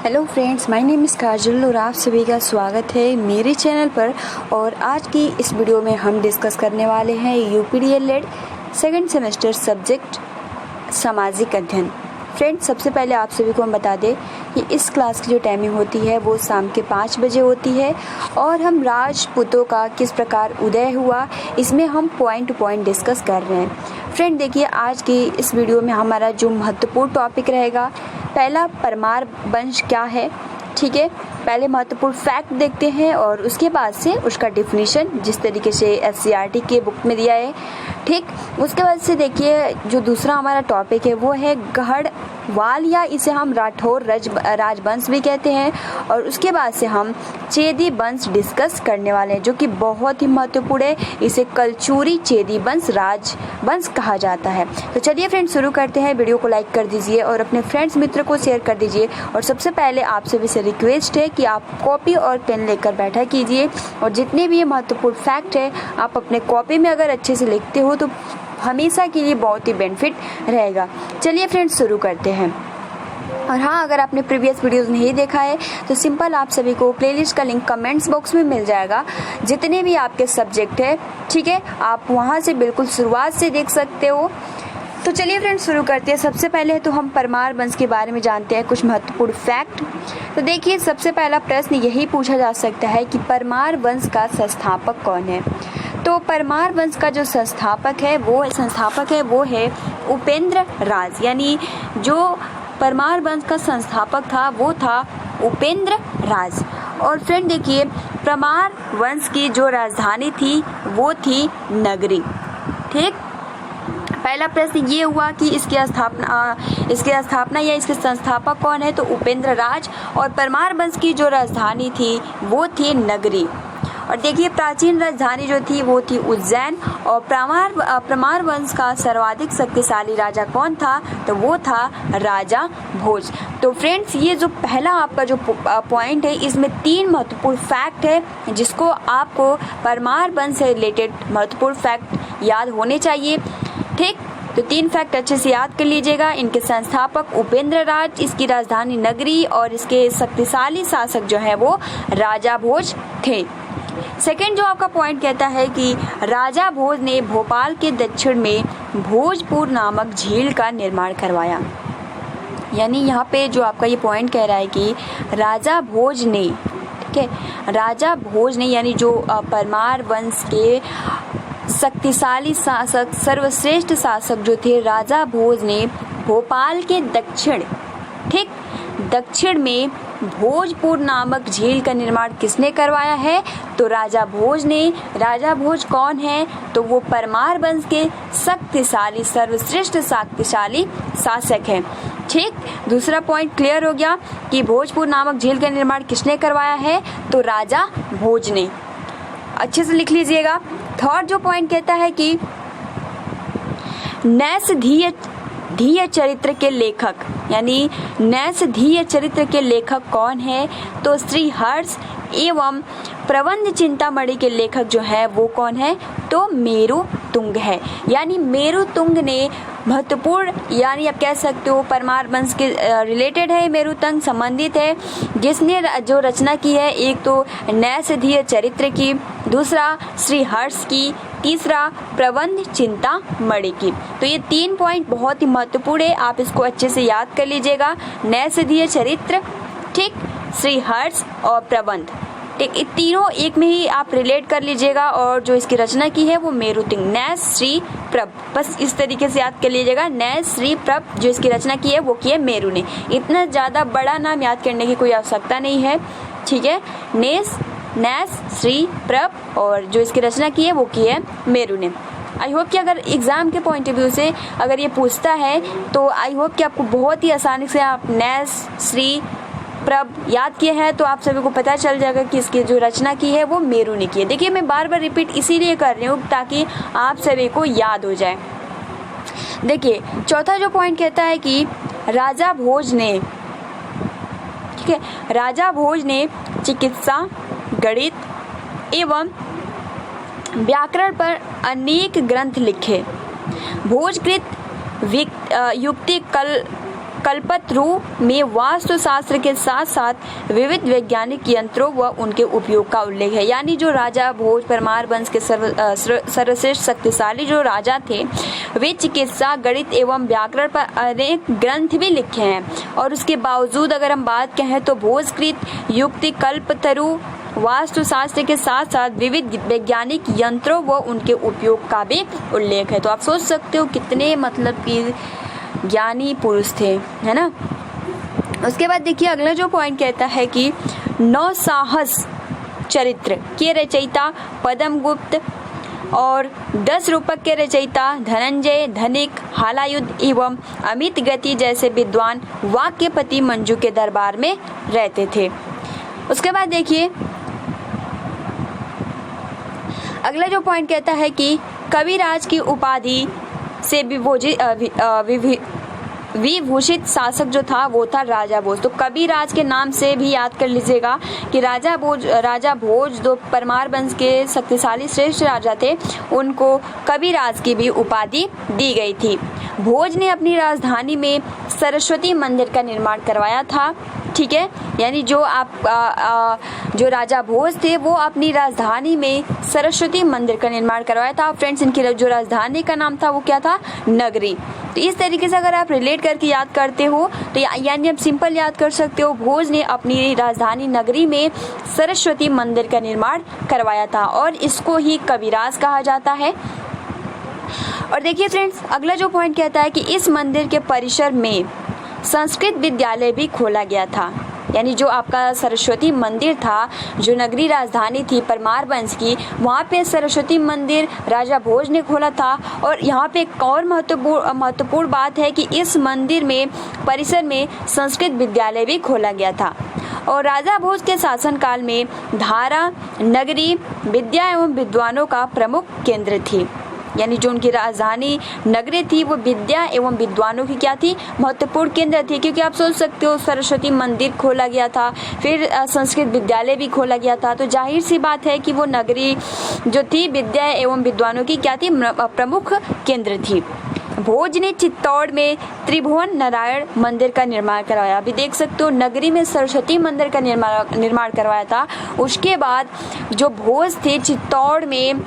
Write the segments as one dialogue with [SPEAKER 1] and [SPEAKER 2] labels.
[SPEAKER 1] Hello friends, my name is Kajal और आप सभी का स्वागत है मेरे चैनल पर। और आज की इस वीडियो में हम डिस्कस करने वाले हैं यूपीडीएलएड सेकंड सेमेस्टर सब्जेक्ट सामाजिक अध्ययन। फ्रेंड्स, सबसे पहले आप सभी को हम बता दें कि इस क्लास की जो टाइमिंग होती है वो शाम के 5 बजे होती है और हम राजपूतों का किस प्रकार उदय हुआ इसमें हम पॉइंट टू पॉइंट डिस्कस कर रहे हैं। फ्रेंड देखिए, आज की इस वीडियो में हमारा जो महत्वपूर्ण टॉपिक रहेगा, पहला परमार वंश क्या है। ठीक है, पहले महत्वपूर्ण फैक्ट देखते हैं और उसके बाद से उसका डिफिनीशन जिस तरीके से एससीईआरटी के बुक में दिया है। ठीक, उसके बाद से देखिए जो दूसरा हमारा टॉपिक है वो है गढ़वाल या इसे हम राठौर राजवंश भी कहते हैं। और उसके बाद से हम चेदी वंश डिस्कस करने वाले हैं जो कि बहुत ही महत्वपूर्ण है। इसे कलचुरी चेदी वंश राजवंश कहा जाता है। तो चलिए फ्रेंड्स शुरू करते हैं। वीडियो को लाइक कर दीजिए और अपने फ्रेंड्स मित्र को शेयर कर दीजिए। और सबसे पहले आप सभी से रिक्वेस्ट है कि आप कॉपी और पेन लेकर बैठा कीजिए और जितने भी ये महत्वपूर्ण फैक्ट है आप अपने कॉपी में अगर अच्छे से लिखते हो तो हमेशा के लिए बहुत ही बेनिफिट रहेगा। चलिए फ्रेंड्स शुरू करते हैं। और हाँ, अगर आपने प्रीवियस वीडियोस नहीं देखा है तो सिंपल आप सभी को प्लेलिस्ट का लिंक कमेंट्स बॉक्स में मिल जाएगा। जितने भी आपके सब्जेक्ट है, ठीक है, आप वहाँ से बिल्कुल शुरुआत से देख सकते हो। तो चलिए फ्रेंड्स शुरू करते हैं। सबसे पहले तो हम परमार वंश के बारे में जानते हैं कुछ महत्वपूर्ण फैक्ट। तो देखिए, सबसे पहला प्रश्न यही पूछा जा सकता है कि परमार वंश का संस्थापक कौन है। तो परमार वंश का जो संस्थापक है वो है उपेंद्र राज, यानी जो परमार वंश का संस्थापक था वो था उपेंद्र राज। और फ्रेंड देखिए, परमार वंश की जो राजधानी थी वो थी नगरी। ठीक, पहला प्रश्न ये हुआ कि इसकी स्थापना या इसके संस्थापक कौन है। तो उपेंद्र राज। और परमार वंश की जो राजधानी थी वो थी नगरी। और देखिए, प्राचीन राजधानी जो थी वो थी उज्जैन। और परमार वंश का सर्वाधिक शक्तिशाली राजा कौन था। तो वो था राजा भोज। तो फ्रेंड्स, ये जो पहला आपका जो पॉइंट है इसमें 3 महत्वपूर्ण फैक्ट है जिसको आपको परमार वंश से रिलेटेड महत्वपूर्ण फैक्ट याद होने चाहिए। ठीक, तो 3 फैक्ट अच्छे से याद कर लीजिएगा। इनके संस्थापक उपेंद्र राज, इसकी राजधानी नगरी और इसके शक्तिशाली शासक जो है वो राजा भोज थे। सेकंड जो आपका पॉइंट कहता है कि राजा भोज ने भोपाल के दक्षिण में भोजपुर नामक झील का निर्माण करवाया। यानी यहाँ पे जो आपका ये पॉइंट कह रहा है कि राजा भोज ने, ठीक है, राजा भोज ने यानी जो परमार वंश के शक्तिशाली शासक, सर्वश्रेष्ठ शासक जो थे राजा भोज ने भोपाल के दक्षिण में भोजपुर नामक झील का निर्माण किसने करवाया है। तो राजा भोज ने। राजा भोज कौन है। तो वो परमार वंश के शक्तिशाली, सर्वश्रेष्ठ शक्तिशाली शासक हैं। ठीक, दूसरा पॉइंट क्लियर हो गया कि भोजपुर नामक झील का निर्माण किसने करवाया है। तो राजा भोज ने। अच्छे से लिख लीजिएगा। थर्ड जो पॉइंट कहता है कि नैषधीय चरित्र के लेखक, यानी नैषधीय चरित्र के लेखक कौन है। तो श्री हर्ष एवं प्रबंध चिंतामणि के लेखक जो है वो कौन है। तो मेरु तुंग है। यानी मेरु तुंग ने महत्वपूर्ण, यानी आप कह सकते हो परमार वंश के रिलेटेड है, मेरु तुंग संबंधित है, जिसने जो रचना की है एक तो नैषधीय चरित्र की, दूसरा श्री हर्ष की, तीसरा प्रबंध चिंतामणि की। तो ये 3 पॉइंट बहुत ही महत्वपूर्ण है, आप इसको अच्छे से याद कर लीजिएगा। नैषधीय चरित्र, ठीक, श्री हर्ष और प्रबंध, ठीक, ये तीनों एक में ही आप रिलेट कर लीजिएगा। और जो इसकी रचना की है वो मेरु तुंग, नैष श्री प्रभ, बस इस तरीके से याद कर लीजिएगा। नैष श्री प्रभ जो इसकी रचना की है वो की है मेरु ने। इतना ज़्यादा बड़ा नाम याद करने की कोई आवश्यकता नहीं है। ठीक है, नैष श्री प्रभ और जो इसकी रचना की है वो की है मेरु ने। आई होप कि अगर एग्जाम के पॉइंट ऑफ व्यू से अगर ये पूछता है तो आई होप कि आपको बहुत ही आसानी से आप नैष श्री प्रभ याद किए हैं तो आप सभी को पता चल जाएगा कि इसकी जो रचना की है वो मेरु ने की है। देखिए, मैं बार बार रिपीट इसीलिए कर रही हूँ ताकि आप सभी को याद हो जाए। देखिए, चौथा जो पॉइंट कहता है कि राजा भोज ने, ठीक है, राजा भोज ने चिकित्सा, गणित एवं व्याकरण पर अनेक ग्रंथ लिखे। भोजकृत युक्ति कल्पतरु में वास्तुशास्त्र के साथ साथ विविध वैज्ञानिक यंत्रों व उनके उपयोग का उल्लेख है। यानी जो राजा भोज परमार वंश के सर्वश्रेष्ठ शक्तिशाली जो राजा थे, वे चिकित्सा, गणित एवं व्याकरण पर अनेक ग्रंथ भी लिखे हैं। और उसके बावजूद अगर हम बात कहें तो भोजकृत युक्ति, कल्पतरु, वास्तुशास्त्र के साथ साथ विविध वैज्ञानिक यंत्रों व उनके उपयोग का भी उल्लेख है। तो आप सोच सकते हो कितने मतलब कि ज्ञानी पुरुष थे, है ना। उसके बाद देखिए अगला जो पॉइंट कहता है कि नौसाहस चरित्र के रचयिता पद्मगुप्त और 10 रूपक के रचयिता धनंजय, धनिक, हालायुध एवं अमित गति जैसे विद्वान वाक्यपति मंजू के दरबार में रहते थे। उसके बाद देखिए अगला जो पॉइंट कहता है कि कविराज की उपाधि से विभूषित शासक जो था वो था राजा भोज। तो कविराज के नाम से भी याद कर लीजिएगा कि राजा भोज जो परमार वंश के शक्तिशाली श्रेष्ठ राजा थे, उनको कविराज की भी उपाधि दी गई थी। भोज ने अपनी राजधानी में सरस्वती मंदिर का निर्माण करवाया था। ठीक है, यानी जो जो राजा भोज थे वो अपनी राजधानी में सरस्वती मंदिर का निर्माण करवाया था। फ्रेंड्स, इनकी जो राजधानी का नाम था वो क्या था? नगरी। तो इस तरीके से अगर आप रिलेट करके याद करते हो तो यानी आप सिंपल याद कर सकते हो, भोज ने अपनी राजधानी नगरी में सरस्वती मंदिर का निर्माण करवाया था और इसको ही कविराज कहा जाता है। और देखिए फ्रेंड्स, अगला जो पॉइंट कहता है कि इस मंदिर के परिसर में संस्कृत विद्यालय भी खोला गया था। यानी जो आपका सरस्वती मंदिर था, जो नगरी राजधानी थी परमार वंश की, वहाँ पे सरस्वती मंदिर राजा भोज ने खोला था। और यहाँ पे एक और महत्वपूर्ण बात है कि इस मंदिर में परिसर में संस्कृत विद्यालय भी खोला गया था। और राजा भोज के शासनकाल में धारा नगरी विद्या एवं विद्वानों का प्रमुख केंद्र थी। यानी जो उनकी राजधानी नगरी थी वो विद्या एवं विद्वानों की क्या थी? महत्वपूर्ण केंद्र थी। क्योंकि आप सोच सकते हो सरस्वती मंदिर खोला गया था, फिर संस्कृत विद्यालय भी खोला गया था, तो जाहिर सी बात है कि वो नगरी जो थी विद्या एवं विद्वानों की क्या थी? प्रमुख केंद्र थी। भोज ने चित्तौड़ में त्रिभुवन नारायण मंदिर का निर्माण करवाया। अभी देख सकते हो नगरी में सरस्वती मंदिर का निर्माण करवाया था। उसके बाद जो भोज थे चित्तौड़ में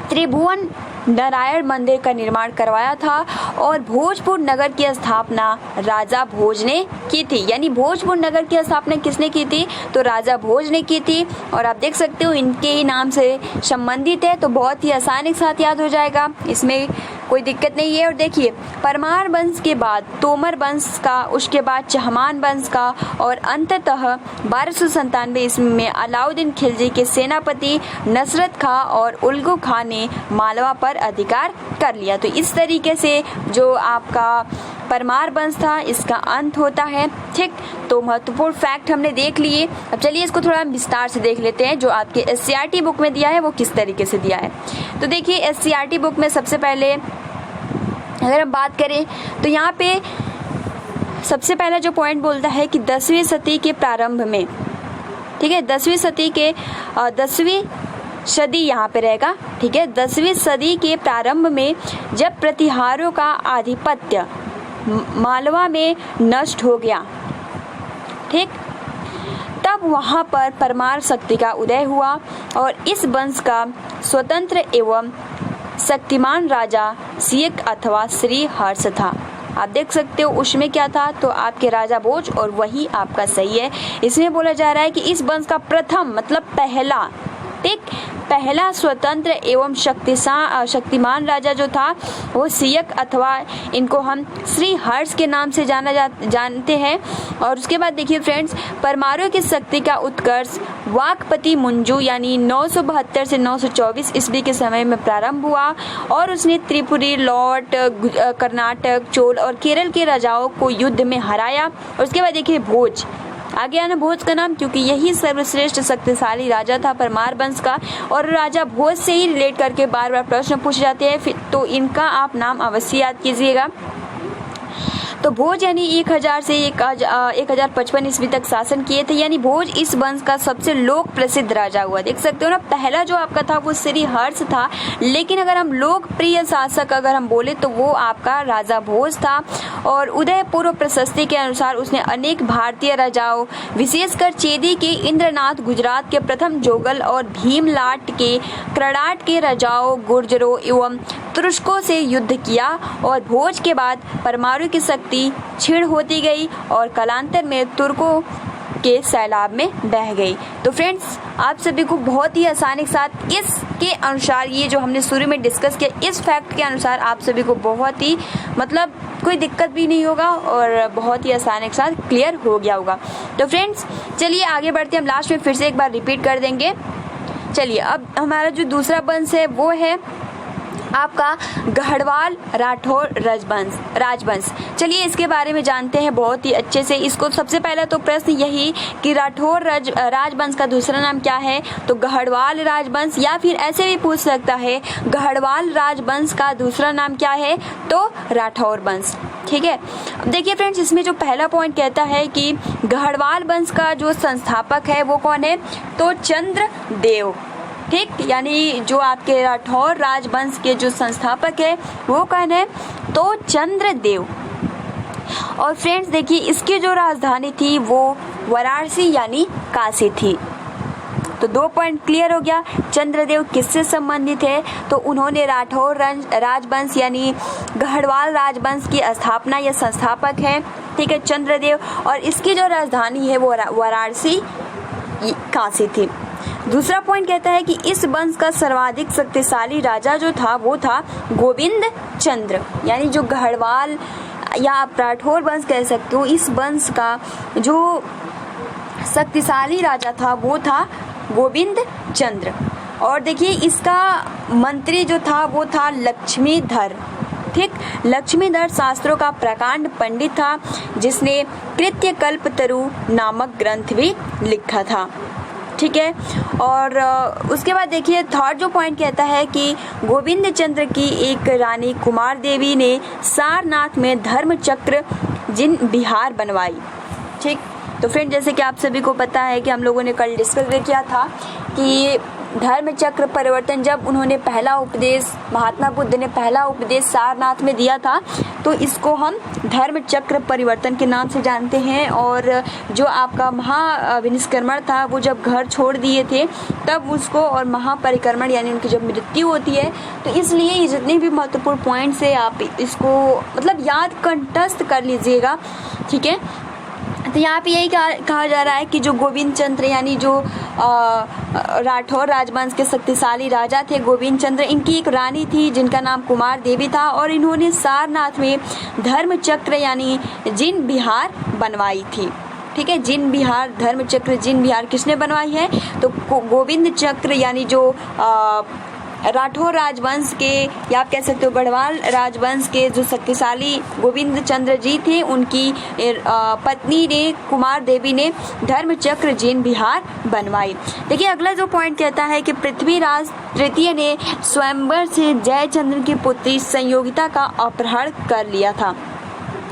[SPEAKER 1] त्रिभुवन नारायण मंदिर का निर्माण करवाया था और भोजपुर नगर की स्थापना राजा भोज ने की थी। यानी भोजपुर नगर की स्थापना किसने की थी? तो राजा भोज ने की थी। और आप देख सकते हो इनके ही नाम से संबंधित है, तो बहुत ही आसानी के साथ याद हो जाएगा, इसमें कोई दिक्कत नहीं है। और देखिए परमार वंश के बाद तोमर वंश का, उसके बाद चहमान वंश का और अंततः 1297 ईस्वी में अलाउद्दीन खिलजी के सेनापति नसरत खां और उल्गू खां ने मालवा पर अधिकार कर लिया। तो इस तरीके से जो आपका परमार वंश था इसका अंत होता है। ठीक, तो महत्वपूर्ण फैक्ट हमने देख लिए। अब चलिए इसको थोड़ा विस्तार से देख लेते हैं जो आपके SCERT बुक में दिया है वो किस तरीके से दिया है। तो देखिए SCERT बुक में सबसे पहले अगर हम बात करें तो यहाँ पे सबसे पहला जो पॉइंट बोलता है कि 10वीं सदी के प्रारंभ में, ठीक है, 10वीं सदी यहाँ पे रहेगा। ठीक है, 10वीं सदी के प्रारंभ में जब प्रतिहारों का आधिपत्य मालवा में नष्ट हो गया, ठीक, तब वहाँ पर परमार शक्ति का उदय हुआ और इस वंश का स्वतंत्र एवं शक्तिमान राजा सियक अथवा श्री हर्ष था। आप देख सकते हो उसमें क्या था? तो आपके राजा भोज, और वही आपका सही है। इसमें बोला जा रहा है कि इस वंश का प्रथम मतलब पहला, ठीक, पहला स्वतंत्र एवं शक्तिमान राजा जो था वो सियक अथवा इनको हम श्री हर्ष के नाम से जानते हैं। और उसके बाद देखिए फ्रेंड्स, परमारों की शक्ति का उत्कर्ष वाकपति मंजू यानी 972 से 924 ईस्वी के समय में प्रारंभ हुआ और उसने त्रिपुरी, लौट, कर्नाटक, चोल और केरल के राजाओं को युद्ध में हराया। और उसके बाद देखिए भोज, आगे आना भोज का नाम, क्योंकि यही सर्वश्रेष्ठ शक्तिशाली राजा था परमार वंश का और राजा भोज से ही रिलेट करके बार बार प्रश्न पूछे जाते हैं, तो इनका आप नाम अवश्य याद कीजिएगा। तो भोज यानी 1000 से 1055 ईस्वी तक शासन किए थे। यानी भोज इस वंश का सबसे लोक प्रसिद्ध राजा हुआ। देख सकते हो ना, पहला जो आपका था वो श्री हर्ष था, लेकिन अगर हम लोकप्रिय शासक अगर हम बोले तो वो आपका राजा भोज था। और उदय पूर्व प्रशस्ति के अनुसार उसने अनेक भारतीय राजाओं, विशेषकर चेदी के इंद्रनाथ, गुजरात के प्रथम जोगल और भीमलाट के कराट के राजाओं, गुर्जरों एवं तुर्कों से युद्ध किया। और भोज के बाद परमाणु की शक्ति क्षीण होती गई और कालांतर में तुर्कों के सैलाब में बह गई। तो फ्रेंड्स, आप सभी को बहुत ही आसानी के साथ इसके अनुसार, ये जो हमने शुरू में डिस्कस किया, इस फैक्ट के अनुसार आप सभी को बहुत ही मतलब कोई दिक्कत भी नहीं होगा और बहुत ही आसानी के साथ क्लियर हो गया होगा। तो फ्रेंड्स चलिए आगे बढ़ते हैं। हम लास्ट में फिर से एक बार रिपीट कर देंगे। चलिए, अब हमारा जो दूसरा वंश है वो है आपका गढ़वाल राठौर राजवंश। चलिए इसके बारे में जानते हैं बहुत ही अच्छे से। इसको सबसे पहला तो प्रश्न यही कि राठौर राजवंश का दूसरा नाम क्या है, तो गढ़वाल राजवंश, या फिर ऐसे भी पूछ सकता है गढ़वाल राजवंश का दूसरा नाम क्या है, तो राठौर वंश। ठीक है, अब देखिए फ्रेंड्स, इसमें जो पहला पॉइंट कहता है कि गढ़वाल वंश का जो संस्थापक है वो कौन है, तो चंद्रदेव। ठीक, यानी जो आपके राठौर राजवंश के जो संस्थापक है वो कौन है, तो चंद्रदेव। और फ्रेंड्स देखिए, इसकी जो राजधानी थी वो वाराणसी यानी काशी थी। तो 2 पॉइंट क्लियर हो गया। चंद्रदेव किससे संबंधित है, तो उन्होंने राठौर राजवंश यानी गढ़वाल राजवंश की स्थापना या संस्थापक है। ठीक है, चंद्रदेव। और इसकी जो राजधानी है वो वाराणसी काशी थी। दूसरा पॉइंट कहता है कि इस वंश का सर्वाधिक शक्तिशाली राजा जो था वो था गोविंद चंद्र। यानी जो गढ़वाल या आप राठौर वंश कह सकते हो, इस वंश का जो शक्तिशाली राजा था वो था गोविंद चंद्र। और देखिए, इसका मंत्री जो था वो था लक्ष्मीधर। ठीक, लक्ष्मीधर शास्त्रों का प्रकांड पंडित था, जिसने कृत्य कल्पतरु नामक ग्रंथ भी लिखा था। ठीक है, और उसके बाद देखिए थर्ड जो पॉइंट कहता है कि गोविंद चंद्र की एक रानी कुमार देवी ने सारनाथ में धर्म चक्र जिन बिहार बनवाई। ठीक, तो फ्रेंड जैसे कि आप सभी को पता है कि हम लोगों ने कल डिस्कस भी किया था कि धर्म चक्र परिवर्तन, जब उन्होंने पहला उपदेश, महात्मा बुद्ध ने पहला उपदेश सारनाथ में दिया था, तो इसको हम धर्म चक्र परिवर्तन के नाम से जानते हैं। और जो आपका महाविनिष्क्रमण था, वो जब घर छोड़ दिए थे तब उसको, और महापरिक्रमण यानी उनकी जब मृत्यु होती है, तो इसलिए ये जितने भी महत्वपूर्ण पॉइंट्स है आप इसको मतलब याद कंठस्थ कर लीजिएगा। ठीक है, तो यहाँ पे यही कहा जा रहा है कि जो गोविंद चंद्र यानी जो राठौर राजवंश के शक्तिशाली राजा थे गोविंद चंद्र, इनकी एक रानी थी जिनका नाम कुमार देवी था, और इन्होंने सारनाथ में धर्म चक्र यानी जिन बिहार बनवाई थी। ठीक है, जिन बिहार, धर्म चक्र जिन बिहार किसने बनवाई है, तो गोविंद चक्र यानी जो राठौर राजवंश के, या आप कह सकते हो गढ़वाल राजवंश के जो शक्तिशाली गोविंद चंद्र जी थे, उनकी पत्नी ने, कुमार देवी ने धर्म चक्र जिन बिहार बनवाई। देखिए अगला जो पॉइंट कहता है कि पृथ्वीराज तृतीय ने स्वयंवर से जयचंद्र की पुत्री संयोगिता का अपहरण कर लिया था।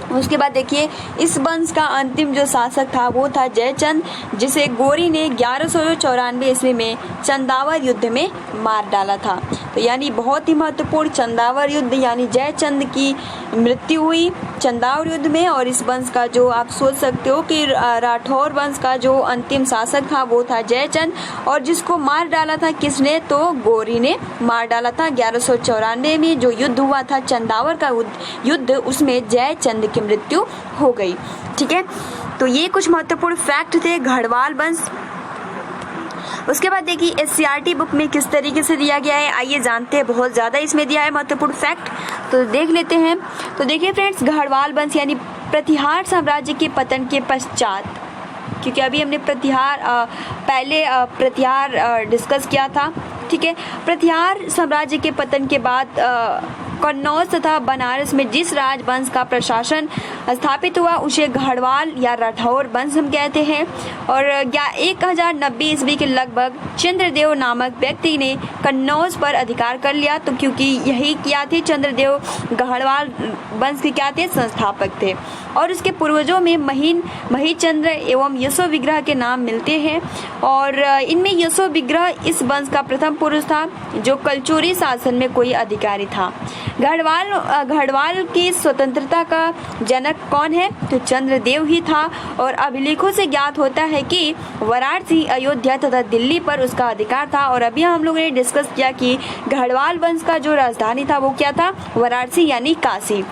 [SPEAKER 1] उसके बाद देखिए, इस वंश का अंतिम जो शासक था वो था जयचंद, जिसे गोरी ने 1194 ईस्वी में चंदावर युद्ध में मार डाला था। तो यानी बहुत ही महत्वपूर्ण चंदावर युद्ध, यानी जयचंद की मृत्यु हुई चंदावर युद्ध में। और इस वंश का जो आप सोच सकते हो कि राठौर वंश का जो अंतिम शासक था वो था जयचंद, और जिसको मार डाला था किसने, तो गोरी ने मार डाला था। 1194 में जो युद्ध हुआ था चंदावर का युद्ध, उसमें जयचंद की मृत्यु हो गई। ठीक है, तो ये कुछ महत्वपूर्ण फैक्ट थे गढ़वाल वंश। उसके बाद देखिए एससीईआरटी बुक में किस तरीके से दिया गया है, आइए जानते हैं। बहुत ज़्यादा इसमें दिया है महत्वपूर्ण फैक्ट, तो देख लेते हैं। तो देखिए फ्रेंड्स, गढ़वाल वंश यानी प्रतिहार साम्राज्य के पतन के पश्चात, क्योंकि अभी हमने प्रतिहार डिस्कस किया था। ठीक है, प्रतिहार साम्राज्य के पतन के बाद कन्नौज तथा बनारस में जिस राजवंश का प्रशासन स्थापित हुआ उसे गढ़वाल या राठौर वंश हम कहते हैं। और 1090 ईस्वी के लगभग चंद्रदेव नामक व्यक्ति ने कन्नौज पर अधिकार कर लिया। तो क्योंकि यही क्या थे, चंद्रदेव गढ़वाल वंश के क्या थे, संस्थापक थे। और उसके पूर्वजों में महीचंद्र एवं यशो विग्रह के नाम मिलते हैं। और इनमें यशो विग्रह इस वंश का प्रथम पुरुष था जो कलचुरी शासन में कोई अधिकारी था। गढ़वाल की स्वतंत्रता का जनक कौन है, तो चंद्रदेव ही था। और अभिलेखों से ज्ञात होता है कि वाराणसी, अयोध्या तथा दिल्ली पर उसका अधिकार था। और अभी हम लोगों ने डिस्कस किया कि गढ़वाल वंश का जो राजधानी था वो क्या था, वाराणसी यानी काशी।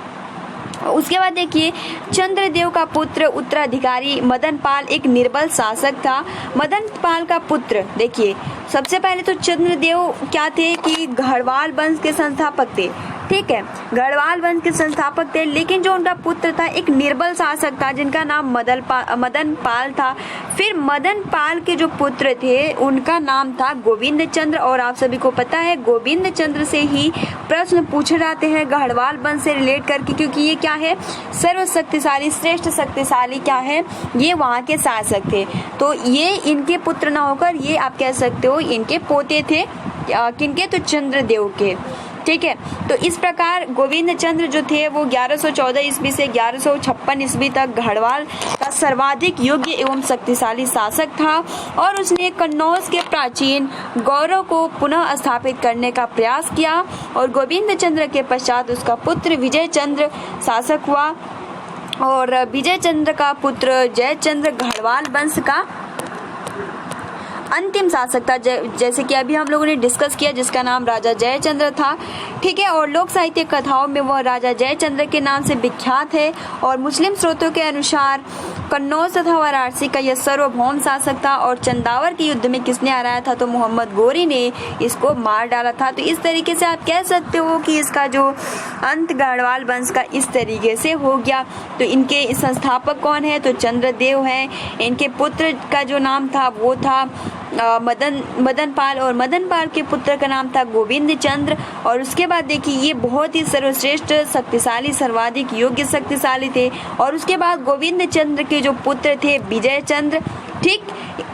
[SPEAKER 1] उसके बाद देखिए, चंद्रदेव का पुत्र उत्तराधिकारी मदन पाल एक निर्बल शासक था। मदन पाल का पुत्र, देखिए सबसे पहले तो चंद्रदेव क्या थे कि गढ़वाल वंश के संस्थापक थे, ठीक है, गढ़वाल वंश के संस्थापक थे। लेकिन जो उनका पुत्र था एक निर्बल शासक था जिनका नाम मदन पाल था। फिर मदन पाल के जो पुत्र थे उनका नाम था गोविंद चंद्र। और आप सभी को पता है गोविंद चंद्र से ही प्रश्न पूछे जाते हैं गढ़वाल वंश से रिलेट करके, क्योंकि ये क्या है, सर्वशक्तिशाली श्रेष्ठ शक्तिशाली क्या है, ये वहाँ के शासक थे। तो ये इनके पुत्र ना होकर ये आप कह सकते हो इनके पोते थे। किनके, तो चंद्रदेव के, ठीक है। तो इस प्रकार गोविंद चंद्र जो थे वो 1114 ईस्वी से 1156 ईस्वी तक गढ़वाल का सर्वाधिक योग्य एवं शक्तिशाली शासक था। और उसने कन्नौज के प्राचीन गौरव को पुनः स्थापित करने का प्रयास किया। और गोविंद चंद्र के पश्चात उसका पुत्र विजय चंद्र शासक हुआ। और विजय चंद्र का पुत्र जयचंद्र गढ़वाल वंश का अंतिम शासक था, जैसे कि अभी हम लोगों ने डिस्कस किया, जिसका नाम राजा जयचंद्र था, ठीक है। और लोक साहित्य कथाओं में वह राजा जयचंद्र के नाम से विख्यात है। और मुस्लिम स्रोतों के अनुसार कन्नौज तथा वाराणसी का यह सार्वभौम शासक था। और चंदावर के युद्ध में किसने हराया था, तो मोहम्मद गोरी ने इसको मार डाला था। तो इस तरीके से आप कह सकते हो कि इसका जो अंत गढ़वाल वंश का इस तरीके से हो गया। तो इनके संस्थापक कौन है, तो चंद्रदेव हैं। इनके पुत्र का जो नाम था वो था मदन पाल। और मदन पाल के पुत्र का नाम था गोविंद चंद्र। और उसके बाद देखिए ये बहुत ही सर्वश्रेष्ठ शक्तिशाली सर्वाधिक योग्य शक्तिशाली थे। और उसके बाद गोविंद चंद्र के जो पुत्र थे विजय चंद्र, ठीक।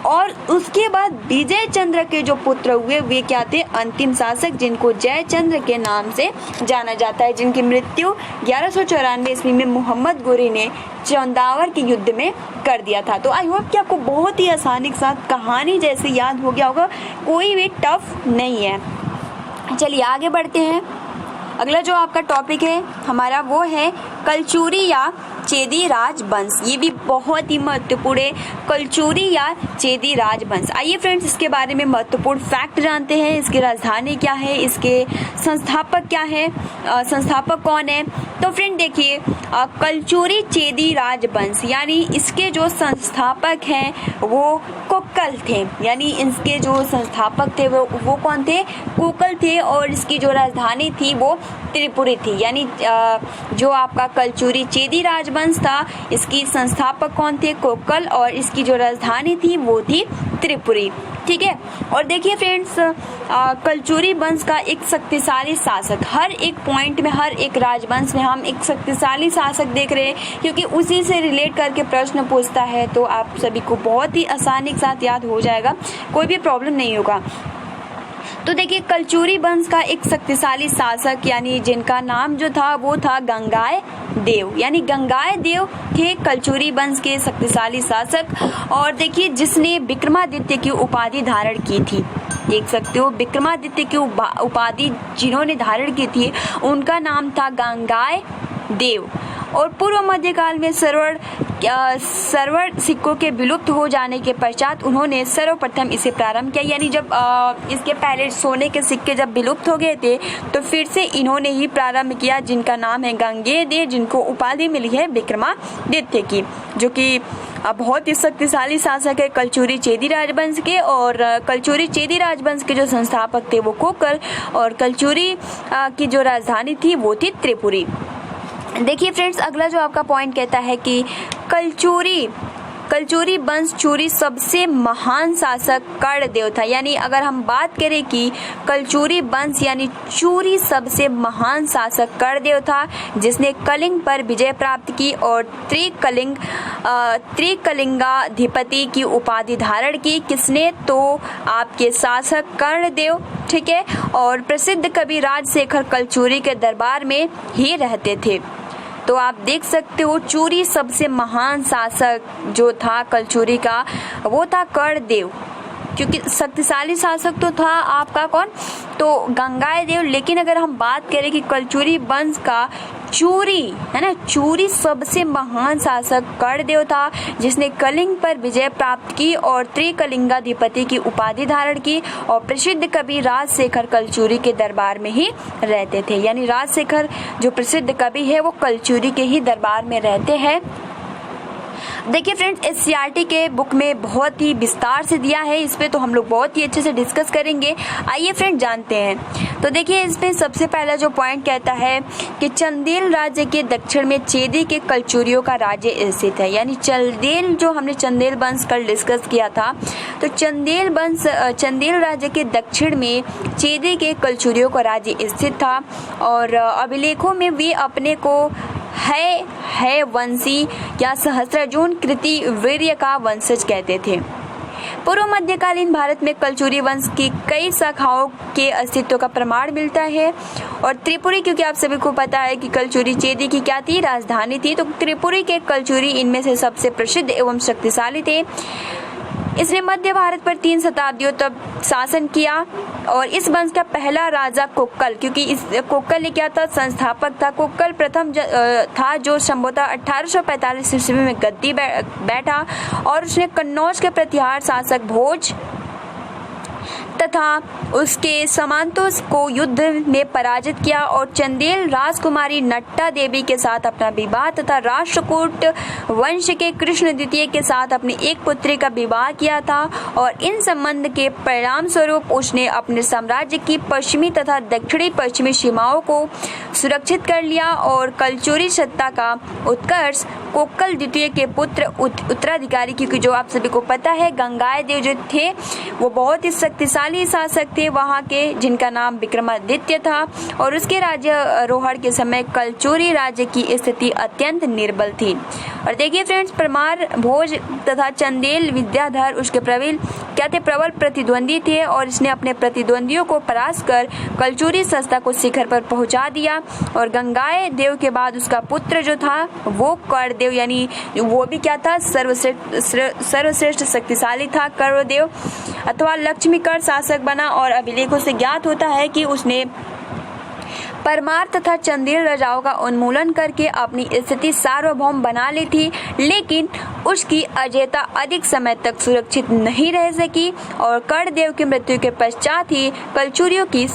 [SPEAKER 1] और उसके बाद विजय चंद्र के जो पुत्र हुए वे क्या थे, अंतिम शासक, जिनको जयचंद्र के नाम से जाना जाता है, जिनकी मृत्यु 1194 ईस्वी में मोहम्मद गोरी ने चंदावर के युद्ध में कर दिया था। तो आई होप कि आपको बहुत ही आसानी के साथ कहानी जैसे याद हो गया होगा, कोई भी टफ नहीं है। चलिए आगे बढ़ते हैं। अगला जो आपका टॉपिक है हमारा वो है कलचुरी या चेदी राजवंश। ये भी बहुत ही महत्वपूर्ण है, कलचुरी या चेदी राजवंश। आइए फ्रेंड्स इसके बारे में महत्वपूर्ण फैक्ट जानते हैं। इसकी राजधानी क्या है, इसके संस्थापक क्या है, संस्थापक कौन है। तो फ्रेंड देखिए कलचुरी चेदी राजवंश यानी इसके जो संस्थापक हैं वो कोकल थे, यानी इसके जो संस्थापक थे वो कौन थे, कोकल थे। और इसकी जो राजधानी थी वो त्रिपुरी थी, यानी जो आपका कलचुरी चेदी राजवंश था इसकी संस्थापक कौन थे, कोकल। और इसकी जो राजधानी थी वो थी त्रिपुरी, ठीक है। और देखिए फ्रेंड्स कलचुरी वंश का एक शक्तिशाली शासक, हर एक पॉइंट में हर एक राजवंश में हम एक शक्तिशाली शासक देख रहे हैं, क्योंकि उसी से रिलेट करके प्रश्न पूछता है। तो आप सभी को बहुत ही आसानी के साथ याद हो जाएगा, कोई भी प्रॉब्लम नहीं होगा। तो देखिए कलचुरी वंश का एक शक्तिशाली शासक यानी जिनका नाम जो था वो था गंगाय देव, यानी गंगाय देव थे कलचुरी वंश के शक्तिशाली शासक। और देखिए जिसने विक्रमादित्य की उपाधि धारण की थी, देख सकते हो विक्रमादित्य की उपाधि जिन्होंने धारण की थी उनका नाम था गंगाय देव। और पूर्व मध्यकाल में सरवण सिक्कों के विलुप्त हो जाने के पश्चात उन्होंने सर्वप्रथम इसे प्रारंभ किया, यानी जब इसके पहले सोने के सिक्के जब विलुप्त हो गए थे तो फिर से इन्होंने ही प्रारंभ किया, जिनका नाम है गंगेय देव, जिनको उपाधि मिली है विक्रमादित्य की, जो कि बहुत ही शक्तिशाली शासक है कलचुरी चेदी राजवंश के। और कलचुरी चेदी राजवंश के जो संस्थापक थे वो कोकल, और कलचुरी की जो राजधानी थी वो थी त्रिपुरी। देखिए फ्रेंड्स अगला जो आपका पॉइंट कहता है कि कलचुरी कलचुरी वंश चूरी सबसे महान शासक कर्णदेव था। यानी अगर हम बात करें कि कलचुरी वंश यानी चूरी सबसे महान शासक कर्णदेव था, जिसने कलिंग पर विजय प्राप्त की और त्रिकलिंगाधिपति की उपाधि धारण की। किसने? तो आपके शासक कर्णदेव, ठीक है। और प्रसिद्ध कवि राजशेखर कलचुरी के दरबार में ही रहते थे। तो आप देख सकते हो चूरी सबसे महान शासक जो था कलचुरी का वो था कर्णदेव, क्योंकि शक्तिशाली शासक तो था आपका कौन? तो गंगादेव। लेकिन अगर हम बात करें कि कलचुरी वंश का चूरी है ना, चूरी सबसे महान शासक कर्णदेव था, जिसने कलिंग पर विजय प्राप्त की और त्रिकलिंगाधिपति की उपाधि धारण की और प्रसिद्ध कवि राजशेखर कलचुरी के दरबार में ही रहते थे। यानी राजशेखर जो प्रसिद्ध कवि है वो कलचुरी के ही दरबार में रहते हैं। देखिए फ्रेंड्स, एससीईआरटी के बुक में बहुत ही विस्तार से दिया है, इस पे तो हम लोग बहुत ही अच्छे से डिस्कस करेंगे। आइए फ्रेंड जानते हैं। तो देखिए इसमें सबसे पहला जो पॉइंट कहता है कि चंदेल राज्य के दक्षिण में चेदी के कलचुरियों का राज्य स्थित है। यानी चंदेल, जो हमने चंदेल वंश कल डिस्कस किया था, तो चंदेल राज्य के दक्षिण में चेदी के कलचुरियों का राज्य स्थित था और अभिलेखों में वे अपने को है वंशी या सहस्त्रजून कृति वीर्य का वंशज कहते थे। पूर्व मध्यकालीन भारत में कलचुरी वंश की कई शाखाओं के अस्तित्व का प्रमाण मिलता है और त्रिपुरी, क्योंकि आप सभी को पता है कि कलचुरी चेदी की क्या थी? राजधानी थी। तो त्रिपुरी के कलचुरी इनमें से सबसे प्रसिद्ध एवं शक्तिशाली थे। इसने मध्य भारत पर 3 शताब्दियों तक शासन किया और इस वंश का पहला राजा कोक्कल, क्योंकि इस कोक्कल ने क्या था? संस्थापक था। कोक्कल प्रथम था जो संभवतः 1845 ईस्वी में गद्दी बैठा और उसने कन्नौज के प्रतिहार शासक भोज तथा उसके सामंतों को युद्ध में पराजित किया और चंदेल राजकुमारी नट्टा देवी के साथ अपना विवाह तथा राष्ट्रकूट वंश के कृष्ण द्वितीय के साथ अपनी एक पुत्री का विवाह किया था और इन संबंध के परिणाम स्वरूप उसने अपने साम्राज्य की पश्चिमी तथा दक्षिणी पश्चिमी सीमाओं को सुरक्षित कर लिया और कलचुरी सत्ता का उत्कर्ष कोक्कल द्वितीय के पुत्र उत्तराधिकारी, क्योंकि जो आप सभी को पता है गंगादेव जो थे वो बहुत ही शक्तिशाली शासक थे वहाँ के, जिनका नाम विक्रमादित्य था और उसके राज्यारोहण के समय कलचुरी राज्य की स्थिति अत्यंत निर्बल थी। और देखिए फ्रेंड्स, परमार भोज तथा चंदेल विद्याधर उसके प्रबल प्रतिद्वंदी थे और इसने अपने प्रतिद्वंदियों को परास्त कर कलचुरी सत्ता को शिखर पर पहुंचा दिया और गंगादेव के बाद उसका पुत्र जो था वो कर्णदेव, यानी वो भी क्या था? सर्वश्रेष्ठ शक्तिशाली था कर्णदेव अथवा लक्ष्मीकर शासक बना और अभिलेखों से ज्ञात होता है कि उसने परमार तथा चंदेल राजाओं का उन्मूलन करके अपनी स्थिति सार्वभौम बना ली थी, लेकिन उसकी अजेयता अधिक समय तक सुरक्षित नहीं रह सकी और कर्णदेव की मृत्यु के पश्चात ही कलचुरियों की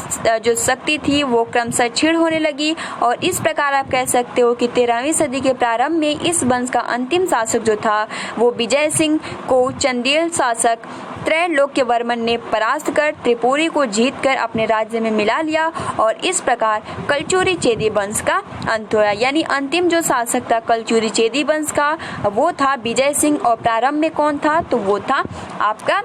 [SPEAKER 1] जो शक्ति थी वो क्रमशः क्षीण होने लगी और इस प्रकार आप कह सकते हो कि 13वीं सदी के प्रारंभ में इस वंश का अंतिम शासक जो था वो विजय सिंह को चंदेल शासक त्रैलोक्यवर्मन ने परास्त कर त्रिपुरी को जीतकर अपने राज्य में मिला लिया और इस प्रकार कलचुरी चेदी वंश का अंत हुआ। यानी अंतिम जो शासक था कलचुरी चेदी वंश का वो था विजय सिंह और प्रारंभ में कौन था? तो वो था आपका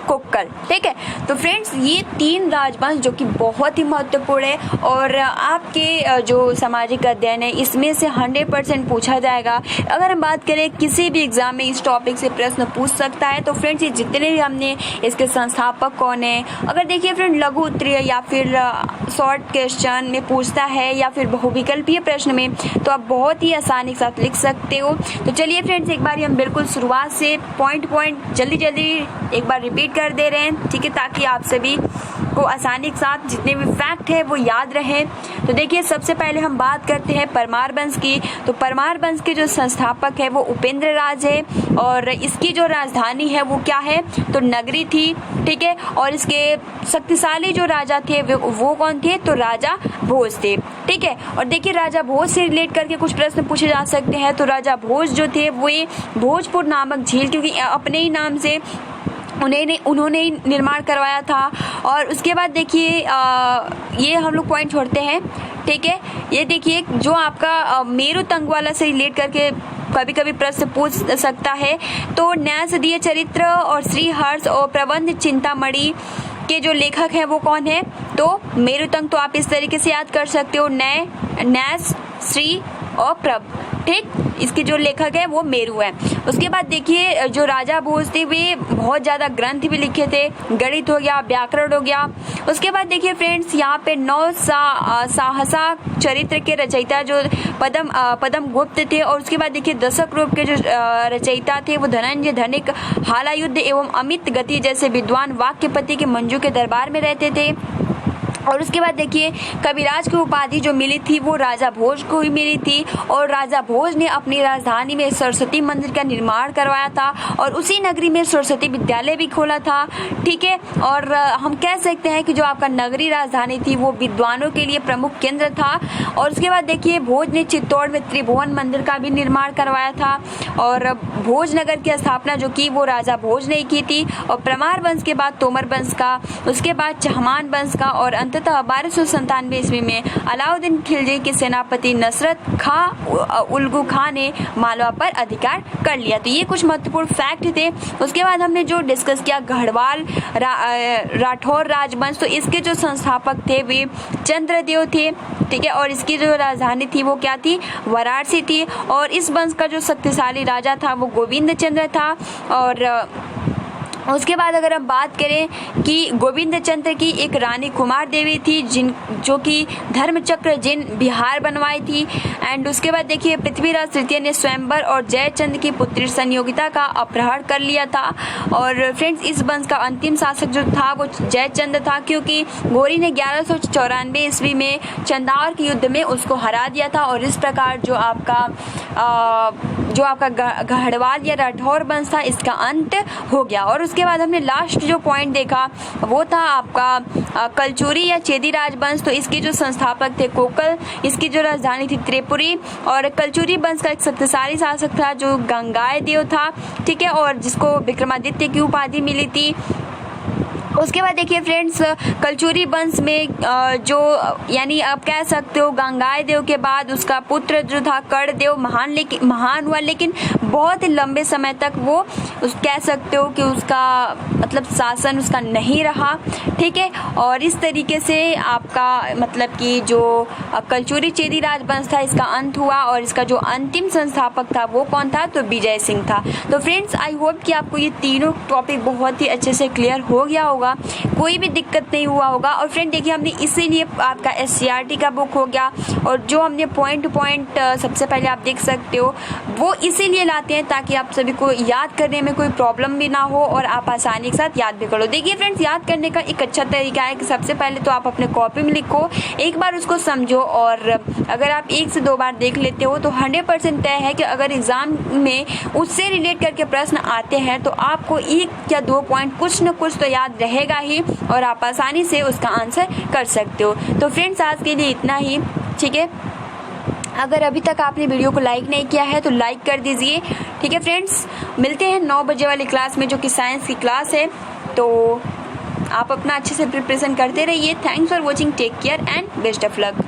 [SPEAKER 1] कोक्कल। ठीक है, तो फ्रेंड्स ये 3 राजवंश जो कि बहुत ही महत्वपूर्ण है और आपके जो सामाजिक अध्ययन है इसमें से 100% पूछा जाएगा। अगर हम बात करें किसी भी एग्जाम में इस टॉपिक से प्रश्न पूछ सकता है। तो फ्रेंड्स ये जितने भी हमने इसके संस्थापक कौन है, अगर देखिए फ्रेंड लघु उत्तरीय या फिर शॉर्ट क्वेश्चन में पूछता है या फिर बहुविकल्पीय प्रश्न में, तो आप बहुत ही आसानी के साथ लिख सकते हो। तो चलिए फ्रेंड्स एक बार हम बिल्कुल शुरुआत से पॉइंट जल्दी एक बार रिपीट कर दे रहे हैं, ठीक है, ताकि आप सभी को आसानी के साथ जितने भी फैक्ट है वो याद रहे। तो देखिए सबसे पहले हम बात करते हैं परमार वंश की। तो परमार वंश के जो संस्थापक है वो उपेंद्र राज है और इसकी जो राजधानी है वो क्या है? तो नगरी थी। ठीक है, और इसके शक्तिशाली जो राजा थे वो कौन थे? तो राजा भोज थे। ठीक है, और देखिए राजा भोज से रिलेट करके कुछ प्रश्न पूछे जा सकते हैं। तो राजा भोज जो थे वो भोजपुर नामक झील, क्योंकि अपने ही नाम से उन्होंने ही निर्माण करवाया था। और उसके बाद देखिए ये हम लोग पॉइंट छोड़ते हैं। ठीक है, ये देखिए जो आपका मेरू तंगवाला से रिलेट करके कभी कभी प्रश्न पूछ सकता है। तो न्यासदीय चरित्र और श्रीहर्ष और प्रबंध चिंतामणि के जो लेखक हैं वो कौन है? तो मेरुतंग। तो आप इस तरीके से याद कर सकते हो, न्यास, श्री और प्रभ। ठीक, इसके जो लेखक है वो मेरु है। उसके बाद देखिए जो राजा भोज थे वे बहुत ज्यादा ग्रंथ भी लिखे थे, गणित हो गया, व्याकरण हो गया। उसके बाद देखिए फ्रेंड्स यहाँ पे 9 साहसा चरित्र के रचयिता जो पदम गुप्त थे। और उसके बाद देखिए दशक रूप के जो रचयिता थे वो धनंजय धनिक, हालायुद्ध एवं अमित गति जैसे विद्वान वाक्यपति के मंजू के दरबार में रहते थे। और उसके बाद देखिए कविराज की उपाधि जो मिली थी वो राजा भोज को ही मिली थी। और राजा भोज ने अपनी राजधानी में सरस्वती मंदिर का निर्माण करवाया था और उसी नगरी में सरस्वती विद्यालय भी खोला था। ठीक है, और हम कह सकते हैं कि जो आपका नगरी राजधानी थी वो विद्वानों के लिए प्रमुख केंद्र था। और उसके बाद देखिए भोज ने चित्तौड़ में त्रिभुवन मंदिर का भी निर्माण करवाया था। और भोजनगर की स्थापना जो की वो राजा भोज ने की थी। और परमार वंश के बाद तोमर वंश का, उसके बाद चहमान वंश का, और अंततः 1297 ईस्वी में अलाउद्दीन खिलजी के सेनापति नसरत खां उलगू खां ने मालवा पर अधिकार कर लिया। तो ये कुछ महत्वपूर्ण फैक्ट थे। उसके बाद हमने जो डिस्कस किया गढ़वाल राठौर राजवंश, तो इसके जो संस्थापक थे वे चंद्रदेव थे। ठीक है, और इसकी जो राजधानी थी वो क्या थी? वाराणसी थी। और इस वंश का जो शक्तिशाली राजा था वो गोविंद चंद्र था। और उसके बाद अगर हम बात करें कि गोविंद चंद्र की एक रानी कुमार देवी थी जो कि धर्मचक्र जिन बिहार बनवाई थी। एंड उसके बाद देखिए पृथ्वीराज तृतीय ने स्वयंवर और जयचंद की पुत्री संयोगिता का अपहरण कर लिया था। और फ्रेंड्स इस वंश का अंतिम शासक जो था वो जयचंद था, क्योंकि गौरी ने 1194 ईस्वी में चंदावर के युद्ध में उसको हरा दिया था। और इस प्रकार जो आपका गढ़वाल या राठौर वंश था इसका अंत हो गया। और उसके बाद हमने लास्ट जो पॉइंट देखा वो था आपका कलचुरी या चेदी राजवंश। तो इसके जो संस्थापक थे कोकल, इसकी जो राजधानी थी त्रिपुरी। और कलचुरी वंश का एक शक्तिशाली शासक था जो गंगाय देव था। ठीक है, और जिसको विक्रमादित्य की उपाधि मिली थी। उसके बाद देखिए फ्रेंड्स कलचुरी वंश में जो यानी आप कह सकते हो गंगाय देव के बाद उसका पुत्र जो था कर्णदेव महान हुआ, लेकिन बहुत ही लंबे समय तक वो कह सकते हो कि उसका मतलब शासन उसका नहीं रहा। ठीक है, और इस तरीके से आपका मतलब कि जो कलचुरी चेदी राजवंश था इसका अंत हुआ। और इसका जो अंतिम संस्थापक था वो कौन था? तो विजय सिंह था। तो फ्रेंड्स आई होप कि आपको ये तीनों टॉपिक बहुत ही अच्छे से क्लियर हो गया होगा, कोई भी दिक्कत नहीं हुआ होगा। और फ्रेंड देखिए हमने इसीलिए आपका SCRT का बुक हो गया और जो हमने पॉइंट टू पॉइंट सबसे पहले आप देख सकते हो वो इसीलिए लाते हैं ताकि आप सभी को याद करने में कोई प्रॉब्लम भी ना हो और आप आसानी के साथ याद भी करो। देखिए फ्रेंड्स याद करने का एक अच्छा तरीका है कि सबसे पहले तो आप अपने कॉपी में लिखो, एक बार उसको समझो, और अगर आप 1 से 2 बार देख लेते हो तो 100% तय है कि अगर एग्जाम में उससे रिलेट करके प्रश्न आते हैं तो आपको 1 या 2 पॉइंट कुछ न कुछ तो याद रहेगा ही और आप आसानी से उसका आंसर कर सकते हो। तो फ्रेंड्स आज के लिए इतना ही। ठीक है, अगर अभी तक आपने वीडियो को लाइक नहीं किया है तो लाइक कर दीजिए। ठीक है फ्रेंड्स, मिलते हैं 9 बजे वाली क्लास में जो कि साइंस की क्लास है। तो आप अपना अच्छे से प्रिपरेशन करते रहिए। Thanks for watching, take care and best of luck.